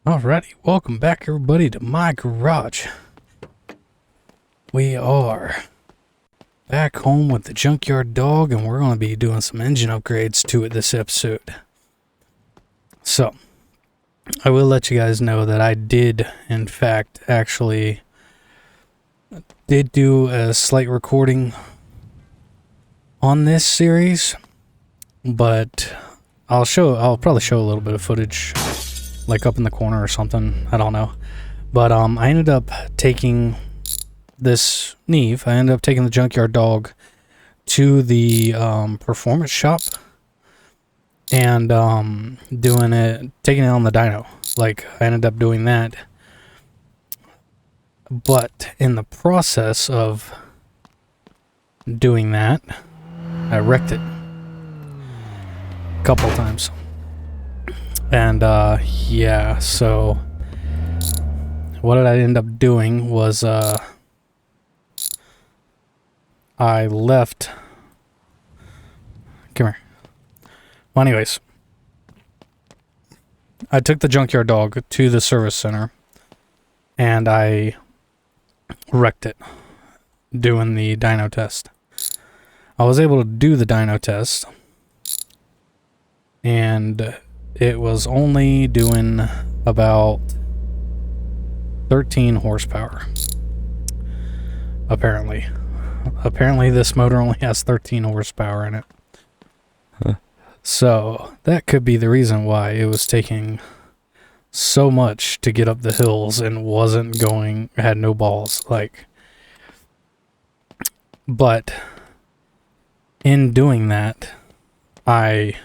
Alrighty, welcome back everybody to my garage. We are back home with the junkyard dog and we're going to be doing some engine upgrades to it this episode. So, I will let you guys know that I did, in fact, actually did do a slight recording on this series, but I'll probably show a little bit of footage like up in the corner or something, I don't know. But I ended up taking this Neve, I ended up taking the junkyard dog to the performance shop and taking it on the dyno. Like, I ended up doing that. But in the process of doing that, I wrecked it a couple times. And yeah, so what did I end up doing was I left. Come here. Well, anyways, I took the junkyard dog to the service center and I wrecked it doing the dyno test. I was able to do the dyno test and it was only doing about 13 horsepower. Apparently this motor only has 13 horsepower in it. Huh. So that could be the reason why it was taking so much to get up the hills and had no balls. But in doing that, I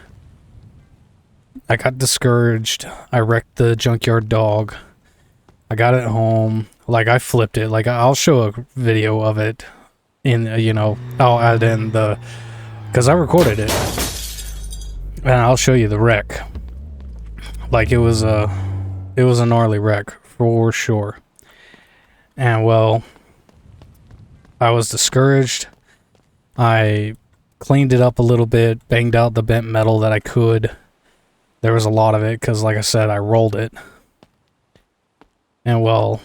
got discouraged. I wrecked the junkyard dog. I got it home. I flipped it. I'll show a video of it in, I'll add in because I recorded it. And I'll show you the wreck. It was a gnarly wreck for sure. And well, I was discouraged. I cleaned it up a little bit, banged out the bent metal that I could. There was a lot of it because, like I said, I rolled it. And, well,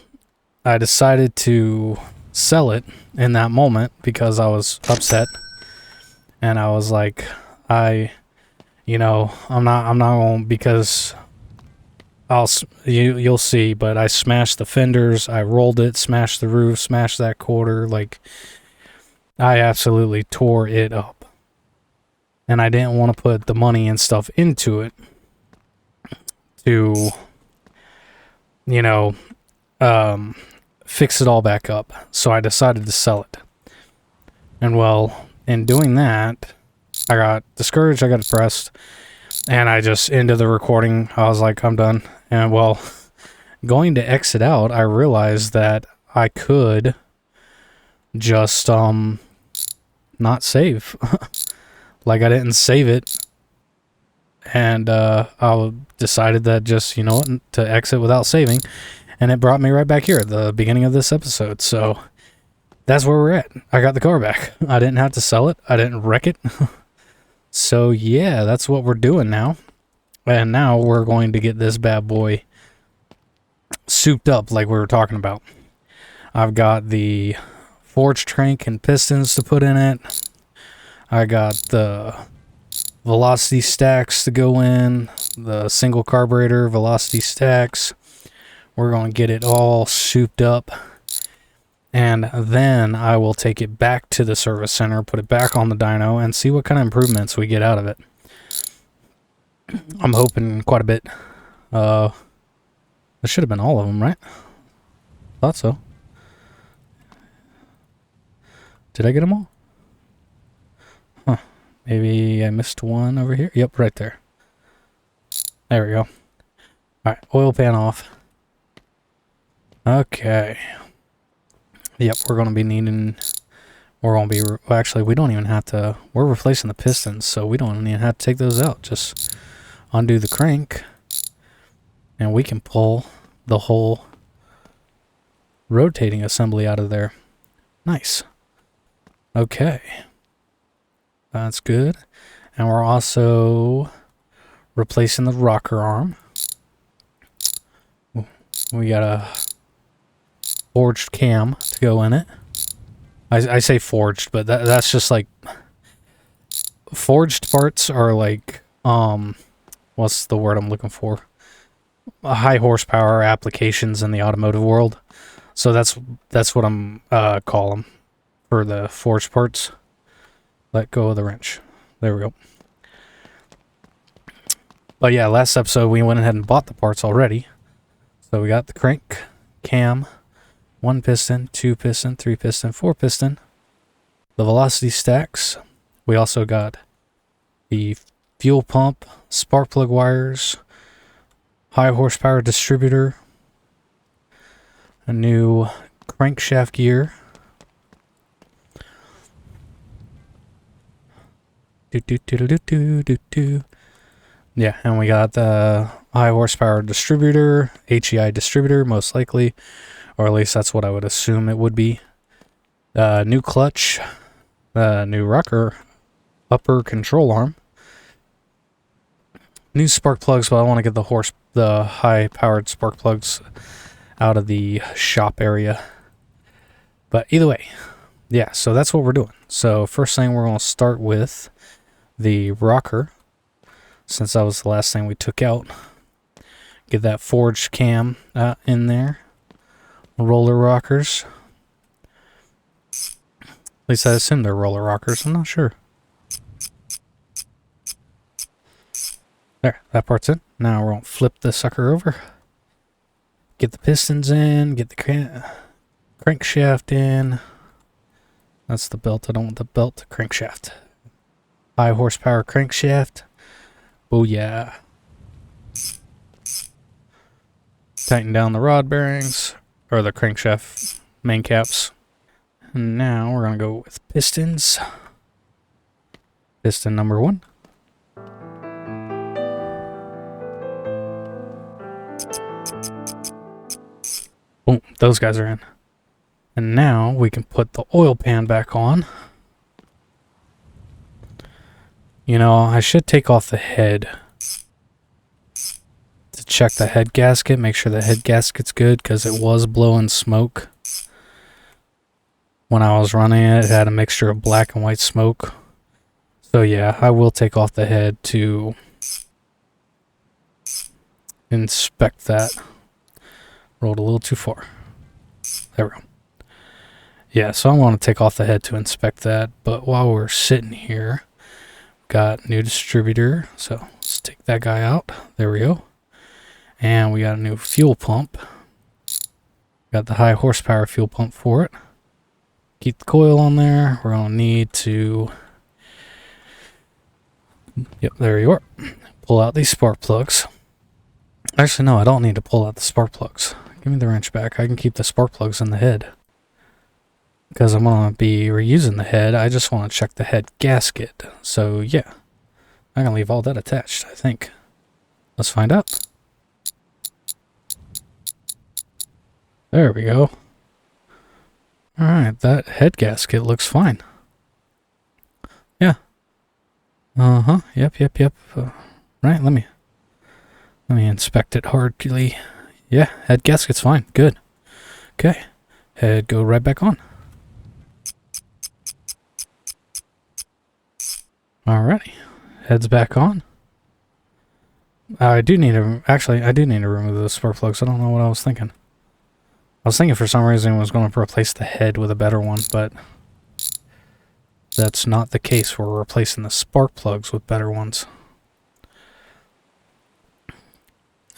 I decided to sell it in that moment because I was upset. And I was like, I'm not going to, because you'll see, but I smashed the fenders, I rolled it, smashed the roof, smashed that quarter. I absolutely tore it up. And I didn't want to put the money and stuff into it to, fix it all back up. So I decided to sell it. And well, in doing that, I got discouraged, I got depressed, and I just ended the recording. I was like, I'm done. And well, going to exit out, I realized that I could just not save. I didn't save it. And I decided that just, to exit without saving. And it brought me right back here at the beginning of this episode. So that's where we're at. I got the car back. I didn't have to sell it. I didn't wreck it. So yeah, that's what we're doing now. And now we're going to get this bad boy souped up like we were talking about. I've got the forge tank and pistons to put in it. I got the velocity stacks to go in, the single carburetor velocity stacks. We're going to get it all souped up, and then I will take it back to the service center, put it back on the dyno, and see what kind of improvements we get out of it. I'm hoping quite a bit. That should have been all of them, right? Thought so. Did I get them all? Huh. Maybe I missed one over here. Yep, right there. There we go. Alright, oil pan off. Okay. Yep, we're going to be needing... actually, we don't even have to... We're replacing the pistons, so we don't even have to take those out. Just undo the crank, and we can pull the whole rotating assembly out of there. Nice. Okay. That's good. And we're also replacing the rocker arm. We got a forged cam to go in it. I say forged, but that's just like... Forged parts are like, what's the word I'm looking for? High horsepower applications in the automotive world. So that's what I'm call them for the forged parts. Let go of the wrench. There we go. But yeah, last episode we went ahead and bought the parts already. So we got the crank, cam, 1 piston, 2 piston, 3 piston, 4 piston, the velocity stacks. We also got the fuel pump, spark plug wires, high horsepower distributor, a new crankshaft gear, yeah, and we got the high horsepower distributor, HEI distributor, most likely, or at least that's what I would assume it would be. New clutch, new rocker, upper control arm, new spark plugs, but I want to get the high powered spark plugs out of the shop area. But either way, yeah, so that's what we're doing. So first thing, we're going to start with the rocker, since that was the last thing we took out. Get that forged cam in there. Roller rockers. At least I assume they're roller rockers. I'm not sure. There, that part's in. Now we're going to flip the sucker over. Get the pistons in. Get the crankshaft in. That's the belt. I don't want the belt. The crankshaft. High horsepower crankshaft. Oh yeah. Tighten down the rod bearings. Or the crankshaft main caps. And now we're going to go with pistons. Piston number 1. Boom, those guys are in. And now we can put the oil pan back on. You know, I should take off the head to check the head gasket, make sure the head gasket's good, because it was blowing smoke. When I was running it, it had a mixture of black and white smoke. So yeah, I will take off the head to inspect that. Rolled a little too far. There we go. Yeah, so I'm going to take off the head to inspect that. But while we're sitting here, got new distributor. So let's take that guy out. There we go. And we got a new fuel pump. Got the high horsepower fuel pump for it. Keep the coil on there. We're going to need to... Yep, there you are. Pull out these spark plugs. Actually, no, I don't need to pull out the spark plugs. Give me the wrench back. I can keep the spark plugs in the head. Because I'm going to be reusing the head. I just want to check the head gasket. So, yeah. I'm going to leave all that attached, I think. Let's find out. There we go. Alright, that head gasket looks fine. Yeah. Uh-huh. Yep. Right, let me inspect it hardly. Yeah, head gasket's fine. Good. Okay. Head go right back on. Alrighty. Head's back on. I do need to remove those spark plugs. I don't know what I was thinking. I was thinking for some reason I was going to replace the head with a better one, but that's not the case. We're replacing the spark plugs with better ones.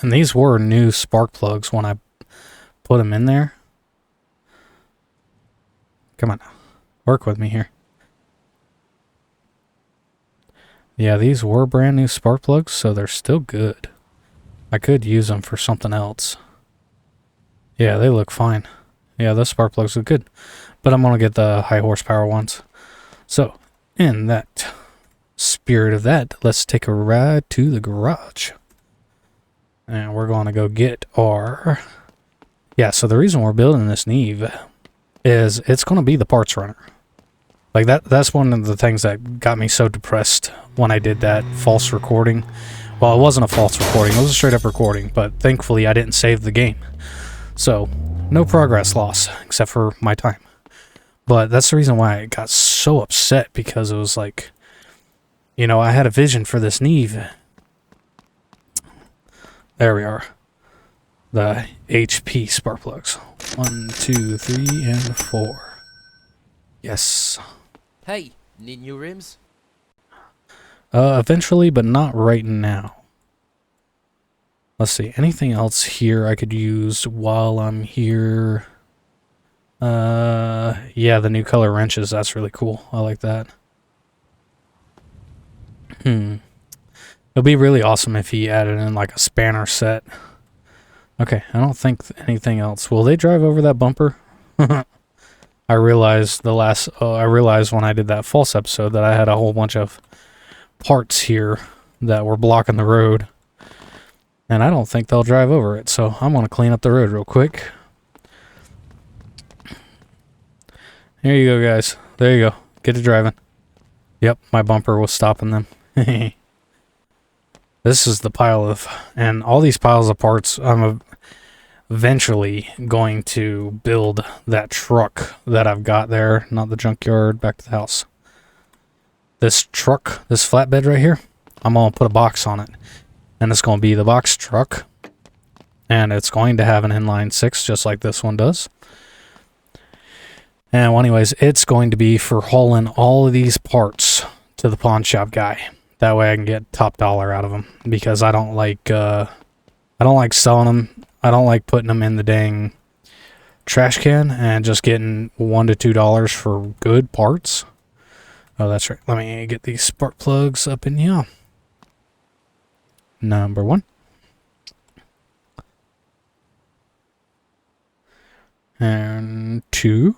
And these were new spark plugs when I put them in there. Come on, work with me here. Yeah, these were brand new spark plugs, so they're still good. I could use them for something else. Yeah, they look fine. Yeah, those spark plugs look good. But I'm going to get the high horsepower ones. So, in that spirit of that, let's take a ride to the garage. And we're going to go get our... Yeah, so the reason we're building this Neve is it's going to be the parts runner. Like that's one of the things that got me so depressed when I did that false recording Well, it wasn't a false recording. It was a straight up recording, but thankfully I didn't save the game. So, no progress loss, except for my time. But that's the reason why I got so upset, because it was like, you know, I had a vision for this Neve. There we are. The HP spark plugs. 1, 2, 3, and 4. Yes. Hey, need new rims? Eventually, but not right now. Let's see, anything else here I could use while I'm here? Yeah, the new color wrenches, that's really cool. I like that. It'll be really awesome if he added in like a spanner set. Okay, I don't think anything else. Will they drive over that bumper? I realized I realized when I did that false episode that I had a whole bunch of parts here that were blocking the road. And I don't think they'll drive over it, so I'm going to clean up the road real quick. Here you go, guys. There you go. Get to driving. Yep, my bumper was stopping them. This is the pile of... And all these piles of parts, I'm eventually going to build that truck that I've got there. Not the junkyard, back to the house. This truck, this flatbed right here, I'm going to put a box on it. And it's going to be the box truck. And it's going to have an inline 6, just like this one does. And well, anyways, it's going to be for hauling all of these parts to the pawn shop guy. That way I can get top dollar out of them. Because I don't like selling them. I don't like putting them in the dang trash can and just getting $1 to $2 for good parts. Oh, that's right. Let me get these spark plugs up in here. Number 1. And 2.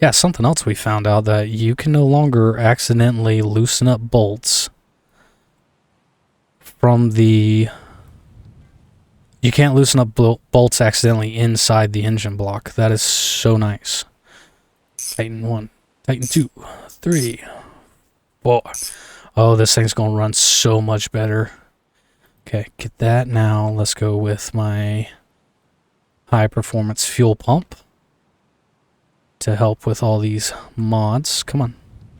Yeah, something else we found out, that you can no longer accidentally loosen up bolts from the... You can't loosen up bolts accidentally inside the engine block. That is so nice. Tighten 1, tighten 2, 3, 4. Oh, this thing's going to run so much better. Okay, get that. Now let's go with my high performance fuel pump to help with all these mods. Come on.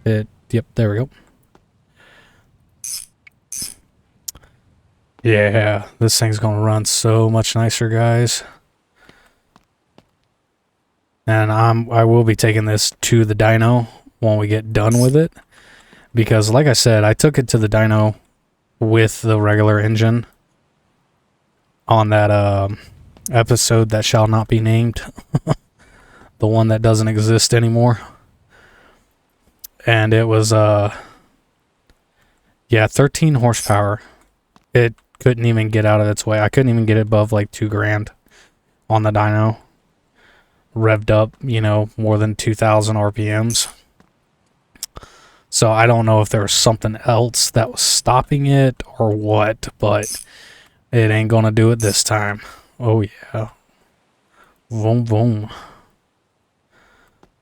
Yep, there we go. Yeah, this thing's going to run so much nicer, guys. And I will be taking this to the dyno when we get done with it. Because, like I said, I took it to the dyno with the regular engine on that episode that shall not be named. The one that doesn't exist anymore. And it was, yeah, 13 horsepower. It couldn't even get out of its way. I couldn't even get it above like $2,000 on the dyno. Revved up, you know, more than 2,000 RPMs. So I don't know if there was something else that was stopping it or what, but it ain't gonna do it this time. Oh yeah. Boom, boom.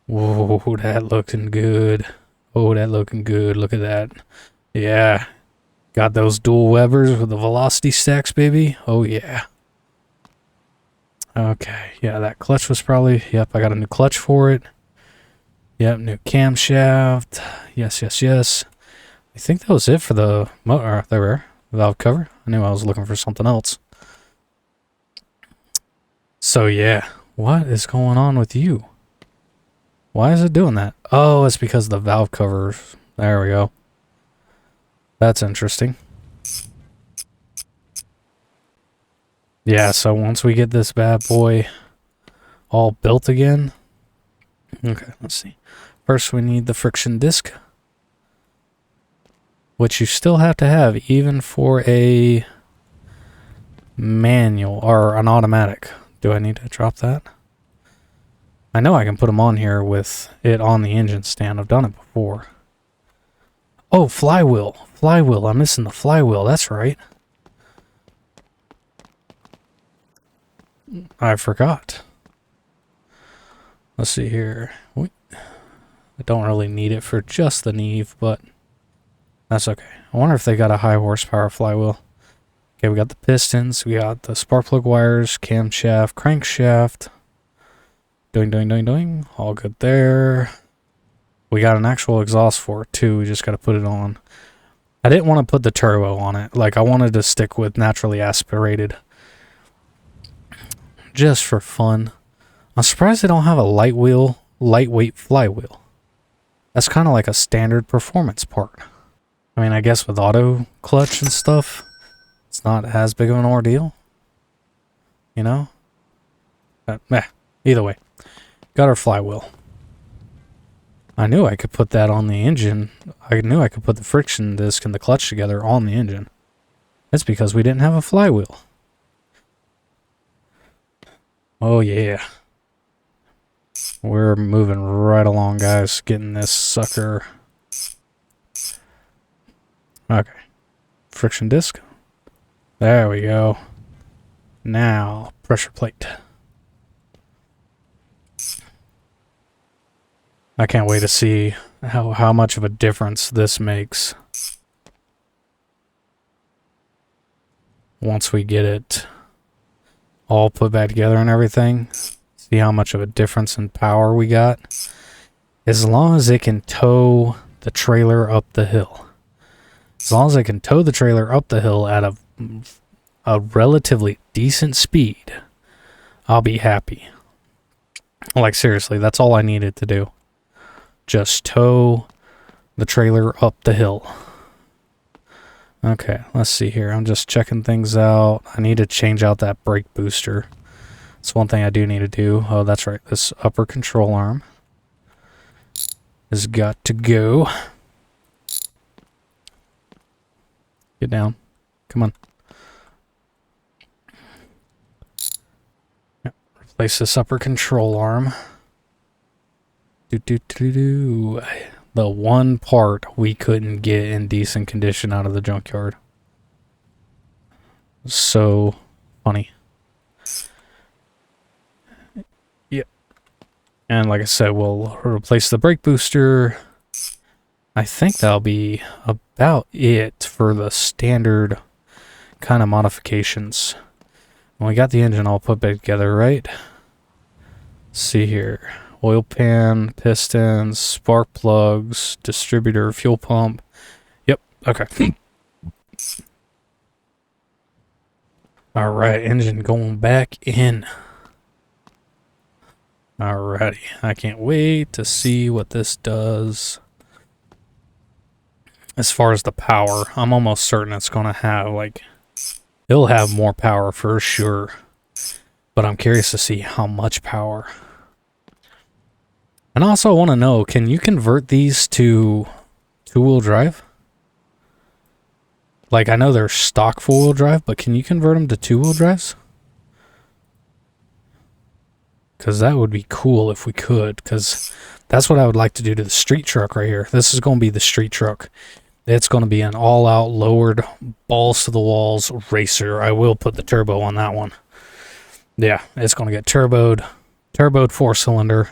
Whoa, that looking good. Oh, that looking good. Look at that. Yeah. Got those dual Webers with the velocity stacks, baby. Oh yeah. Okay, yeah, that clutch was probably... Yep, I got a new clutch for it. Yep, new camshaft. Yes, yes, yes. I think that was it for the motor. There we are. Valve cover. I knew I was looking for something else. So, yeah. What is going on with you? Why is it doing that? Oh, it's because of the valve covers. There we go. That's interesting. Yeah, so once we get this bad boy all built again... Okay, let's see. First, we need the friction disc, which you still have to have even for a manual or an automatic. Do I need to drop that? I know I can put them on here with it on the engine stand. I've done it before. Oh, flywheel. Flywheel. I'm missing the flywheel. That's right. I forgot. Let's see here. I don't really need it for just the Neve, but That's okay. I wonder if they got a high horsepower flywheel. Okay, we got the pistons, we got the spark plug wires, camshaft, crankshaft. Doing, doing, doing, doing. All good there. We got an actual exhaust for it too. We just got to put it on. I didn't want to put the turbo on it. Like, I wanted to stick with naturally aspirated. Just for fun. I'm surprised they don't have a lightweight flywheel. That's kind of like a standard performance part. I mean, I guess with auto clutch and stuff, it's not as big of an ordeal. You know? But, either way. Got our flywheel. I knew I could put that on the engine. I knew I could put the friction disc and the clutch together on the engine. That's because we didn't have a flywheel. Oh yeah. We're moving right along, guys. Getting this sucker. Okay. Friction disc. There we go. Now, pressure plate. I can't wait to see how much of a difference this makes once we get it all put back together and everything. See how much of a difference in power we got. As long as it can tow the trailer up the hill. As long as it can tow the trailer up the hill at a relatively decent speed, I'll be happy. Like, seriously, that's all I needed to do. Just tow the trailer up the hill. Okay, let's see here. I'm just checking things out. I need to change out that brake booster. That's one thing I do need to do. Oh, that's right. This upper control arm has got to go. Get down. Come on. Yep. Replace this upper control arm. The one part we couldn't get in decent condition out of the junkyard. So funny. Yep. And like I said, we'll replace the brake booster. I think that'll be about it for the standard kind of modifications. And we got the engine all put back together, right? Let's see here. Oil pan, pistons, spark plugs, distributor, fuel pump. Yep, okay. Alright, engine going back in. Alrighty, I can't wait to see what this does. As far as the power, I'm almost certain it's going to have, like, it'll have more power for sure. But I'm curious to see how much power. And also I want to know, can you convert these to two-wheel drive? Like, I know they're stock four-wheel drive, but can you convert them to two-wheel drives? Because that would be cool if we could, because that's what I would like to do to the street truck right here. This is going to be the street truck. It's going to be an all-out, lowered, balls-to-the-walls racer. I will put the turbo on that one. Yeah, it's going to get turboed four-cylinder.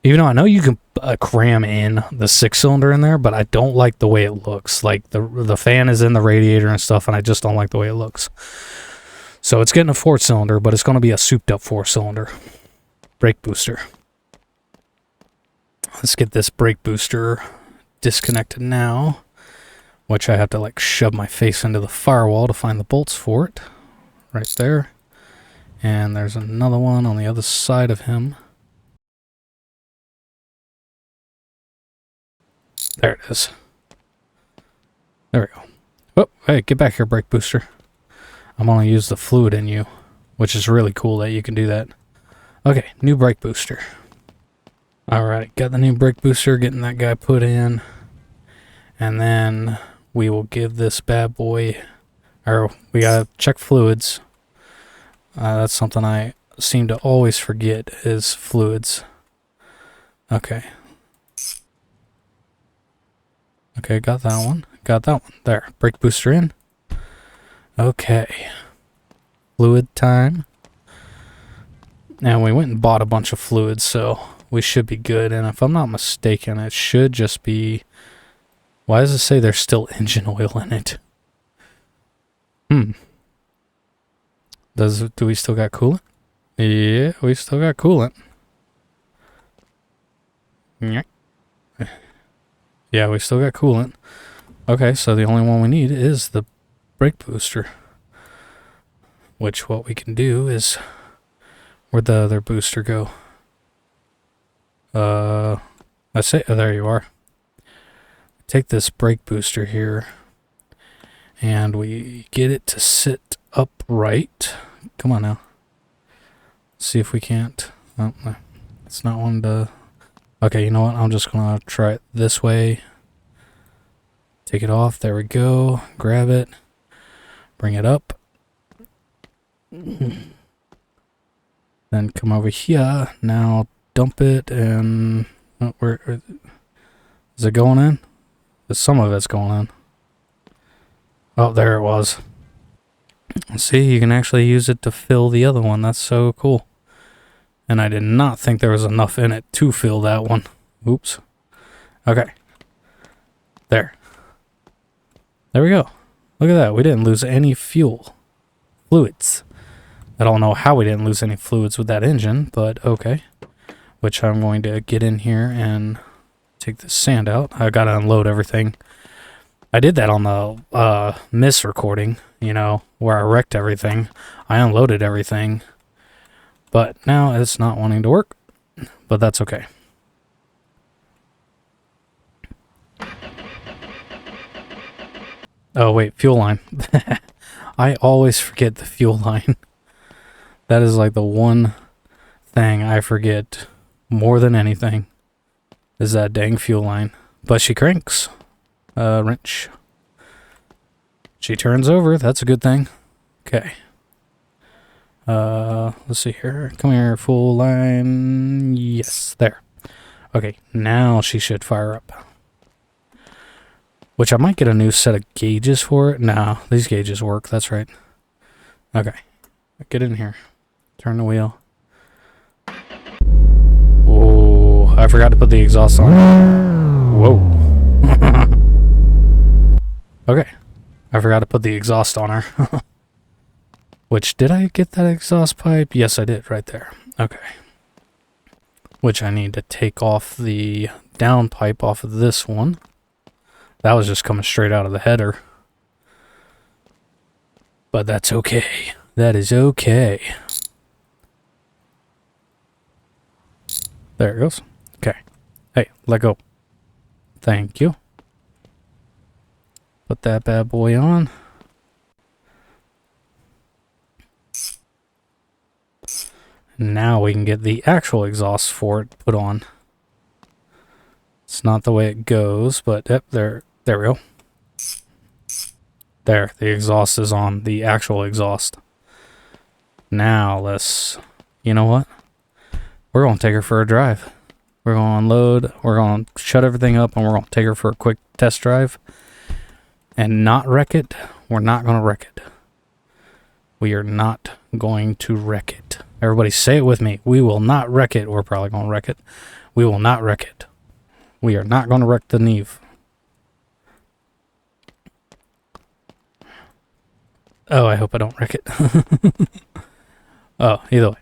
Even though I know you can cram in the six-cylinder in there, but I don't like the way it looks. Like, the fan is in the radiator and stuff, and I just don't like the way it looks. So it's getting a four-cylinder, but it's going to be a souped-up four-cylinder. Brake booster. Let's get this brake booster disconnected now, which I have to, like, shove my face into the firewall to find the bolts for it. Right there. And there's another one on the other side of him. There it is. There we go. Oh, hey, get back here, brake booster. I'm going to use the fluid in you, which is really cool that you can do that. Okay, new brake booster. Alright, got the new brake booster, getting that guy put in. And then we will give this bad boy, or we got to check fluids. That's something I seem to always forget, is fluids. Okay. Okay, got that one. Got that one. There. Brake booster in. Okay. Fluid time. And we went and bought a bunch of fluids, so we should be good. And if I'm not mistaken, it should just be Why does it say there's still engine oil in it? Do we still got coolant? Yeah, we still got coolant. Yeah, we still got coolant. Okay, so the only one we need is the brake booster. Which what we can do is... Where'd the other booster go? That's it. Oh, there you are. Take this brake booster here. And we get it to sit upright. Come on now. See if we can't. Oh, no. It's not one to... Okay, you know what? I'm just going to try it this way. Take it off. There we go. Grab it. Bring it up. Then come over here. Now dump it and... Oh, where is it going in? Some of it's going in. Oh, there it was. See, you can actually use it to fill the other one. That's so cool. And I did not think there was enough in it to fill that one. Oops. Okay. There. There we go. Look at that. We didn't lose any fluids. I don't know how we didn't lose any fluids with that engine, but okay. Which I'm going to get in here and take the sand out. I got to unload everything. I did that on the miss recording, you know, where I wrecked everything. I unloaded everything. But now it's not wanting to work. But that's okay. Oh, wait, fuel line. I always forget the fuel line. That is like the one thing I forget more than anything. Is that dang fuel line. But she cranks. Wrench. She turns over. That's a good thing. Okay. Let's see here. Come here, full line. Yes, there. Okay, now she should fire up. Which I might get a new set of gauges for it. No, these gauges work. That's right. Okay. Get in here. Turn the wheel. Oh, I forgot to put the exhaust on. Whoa. Okay. I forgot to put the exhaust on her. Which, did I get that exhaust pipe? Yes, I did, right there. Okay. Which I need to take off the down pipe off of this one. That was just coming straight out of the header. But that's okay. That is okay. There it goes. Okay. Hey, let go. Thank you. Put that bad boy on. Now we can get the actual exhaust for it put on. It's not the way it goes, but yep, there we go. There, the exhaust is on, the actual exhaust. Now let's, you know what? We're going to take her for a drive. We're going to unload, we're going to shut everything up, and we're going to take her for a quick test drive. And not wreck it. We're not going to wreck it. We are not going to wreck it. Everybody say it with me. We will not wreck it. We're probably going to wreck it. We will not wreck it. We are not going to wreck the Neve. Oh, I hope I don't wreck it. Oh, either way.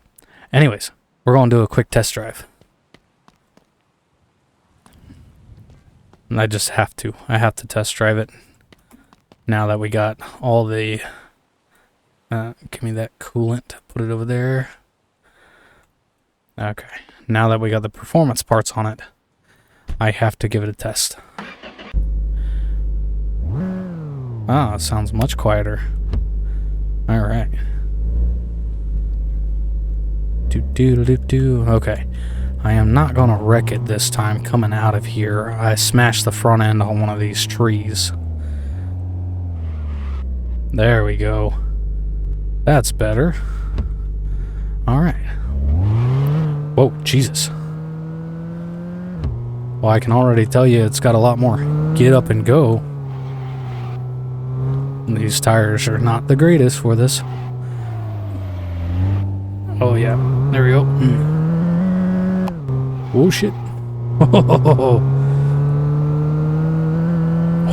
Anyways, we're going to do a quick test drive. And I just have to. I have to test drive it. Now that we got all the... give me that coolant. Put it over there. Okay. Now that we got the performance parts on it, I have to give it a test. Ah, it sounds much quieter. Alright. Do-do-do-do-do. Okay. I am not going to wreck it this time coming out of here. I smashed the front end on one of these trees. There we go. That's better. Alright. Whoa, Jesus. Well, I can already tell you it's got a lot more get up and go. These tires are not the greatest for this. Oh, yeah. There we go. Oh, shit.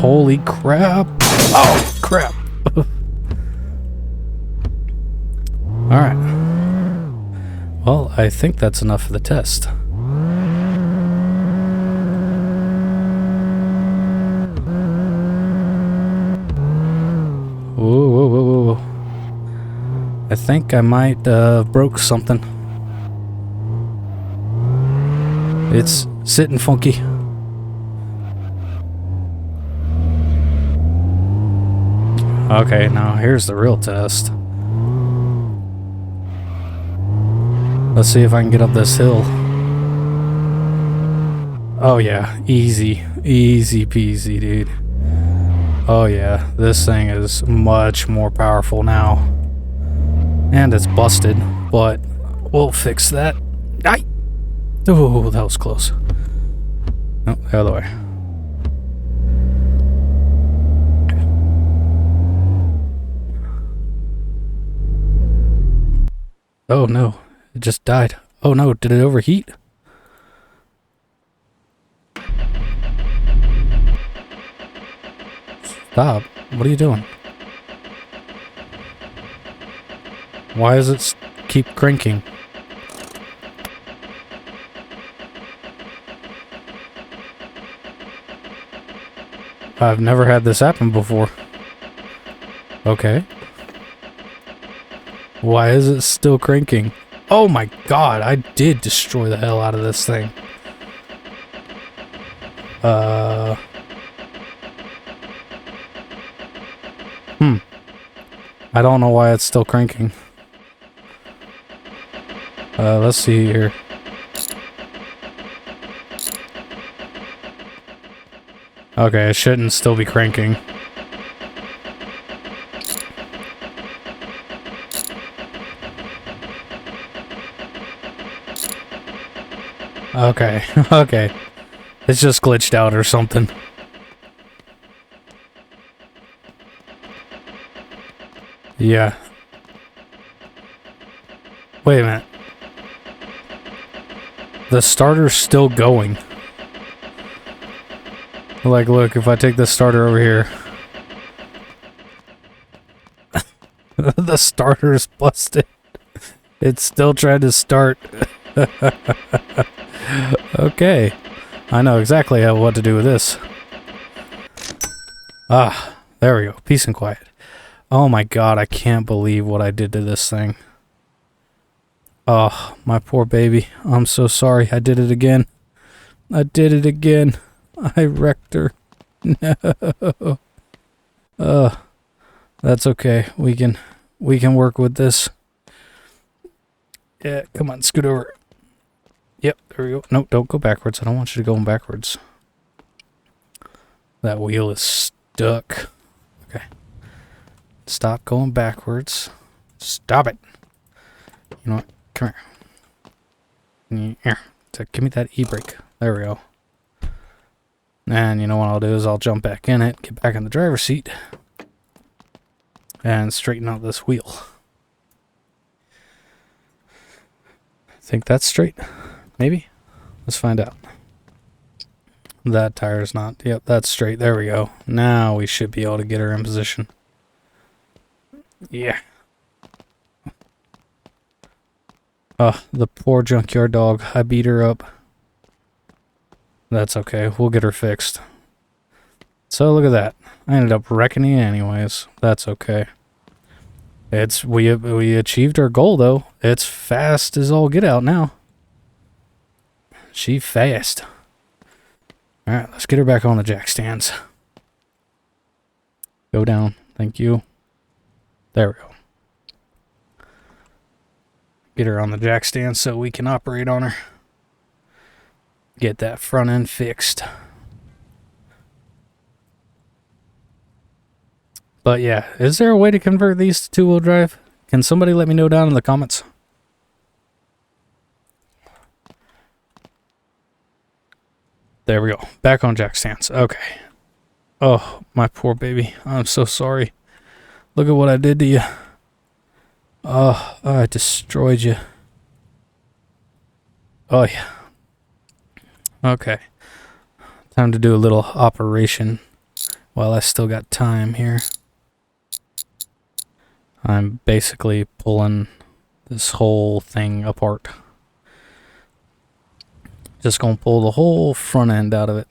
Holy crap. Oh, crap. Alright. Well, I think that's enough for the test. Whoa, whoa, whoa, whoa, whoa. I think I might broke something. It's sitting funky. Okay, now here's the real test. Let's see if I can get up this hill. Oh yeah, easy. Easy peasy, dude. Oh yeah, this thing is much more powerful now. And it's busted, but we'll fix that. Aye! Oh, that was close. No, the other way. Oh no, it just died. Oh no, did it overheat? Stop. What are you doing? Why does it keep cranking? I've never had this happen before. Okay. Why is it still cranking? Oh my god, I did destroy the hell out of this thing. I don't know why it's still cranking. Let's see here. Okay, it shouldn't still be cranking. Okay, okay. It's just glitched out or something. Yeah. Wait a minute. The starter's still going. Like, look, if I take this starter over here. The starter's busted. It's still trying to start. Okay. I know exactly what to do with this. Ah, there we go. Peace and quiet. Oh my god, I can't believe what I did to this thing. Oh, my poor baby. I'm so sorry. I did it again. I did it again. I wrecked her. No. That's okay. We can work with this. Yeah, come on, scoot over. Yep, there we go. No, don't go backwards. I don't want you to go backwards. That wheel is stuck. Okay. Stop going backwards. Stop it. You know what? Come here. Here. Give me that e-brake. There we go. And you know what I'll do is I'll jump back in it, get back in the driver's seat, and straighten out this wheel. Think that's straight? Maybe? Let's find out. That tire's not. Yep, that's straight. There we go. Now we should be able to get her in position. Yeah. Oh, the poor junkyard dog. I beat her up. That's okay. We'll get her fixed. So look at that. I ended up wrecking it anyways. That's okay. We achieved our goal though. It's fast as all get out now. She fast. Alright, let's get her back on the jack stands. Go down. Thank you. There we go. Get her on the jack stand so we can operate on her. Get that front end fixed. But yeah, is there a way to convert these to two-wheel drive? Can somebody let me know down in the comments? There we go. Back on jack stands. Okay. Oh, my poor baby. I'm so sorry. Look at what I did to you. Oh, I destroyed you. Oh, yeah. Okay. Time to do a little operation while I still got time here, I'm basically pulling this whole thing apart. Just gonna pull the whole front end out of it.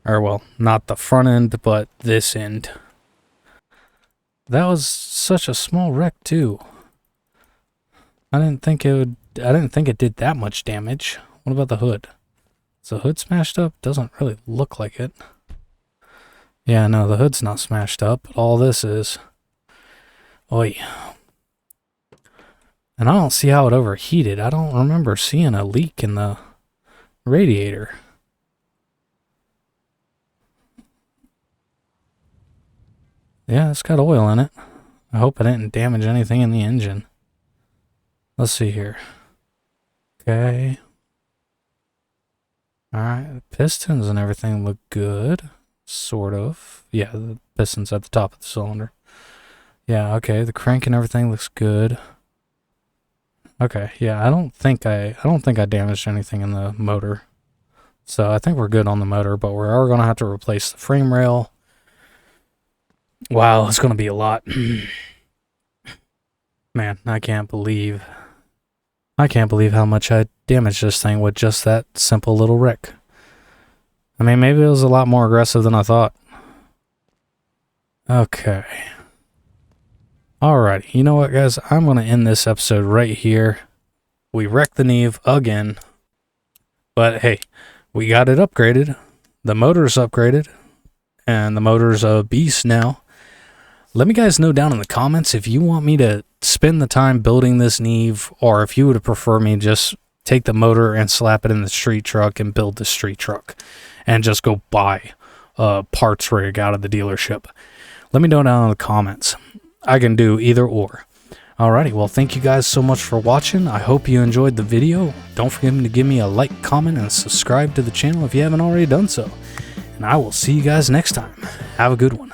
Or, well, not the front end, but this end. That was such a small wreck, too. I didn't think it did that much damage. What about the hood? Is the hood smashed up? Doesn't really look like it. Yeah, no, the hood's not smashed up. But all this is... Oi. And I don't see how it overheated. I don't remember seeing a leak in the radiator. Yeah, it's got oil in it. I hope I didn't damage anything in the engine. Let's see here. Okay. Alright, the pistons and everything look good. Sort of. Yeah, the piston's at the top of the cylinder. Yeah, okay, the crank and everything looks good. Okay, yeah, I don't think I damaged anything in the motor. So I think we're good on the motor, but we are gonna have to replace the frame rail. Wow, it's gonna be a lot. Man, I can't believe how much I damaged this thing with just that simple little wreck. I mean, maybe it was a lot more aggressive than I thought. Okay. Alrighty, you know what, guys? I'm going to end this episode right here. We wrecked the Neve again. But, hey, we got it upgraded. The motor's upgraded. And the motor's a beast now. Let me guys know down in the comments if you want me to spend the time building this Neve, or if you would prefer me just take the motor and slap it in the street truck and build the street truck. And just go buy a parts rig out of the dealership. Let me know down in the comments. I can do either or. Alrighty, well, thank you guys so much for watching. I hope you enjoyed the video. Don't forget to give me a like, comment, and subscribe to the channel if you haven't already done so. And I will see you guys next time. Have a good one.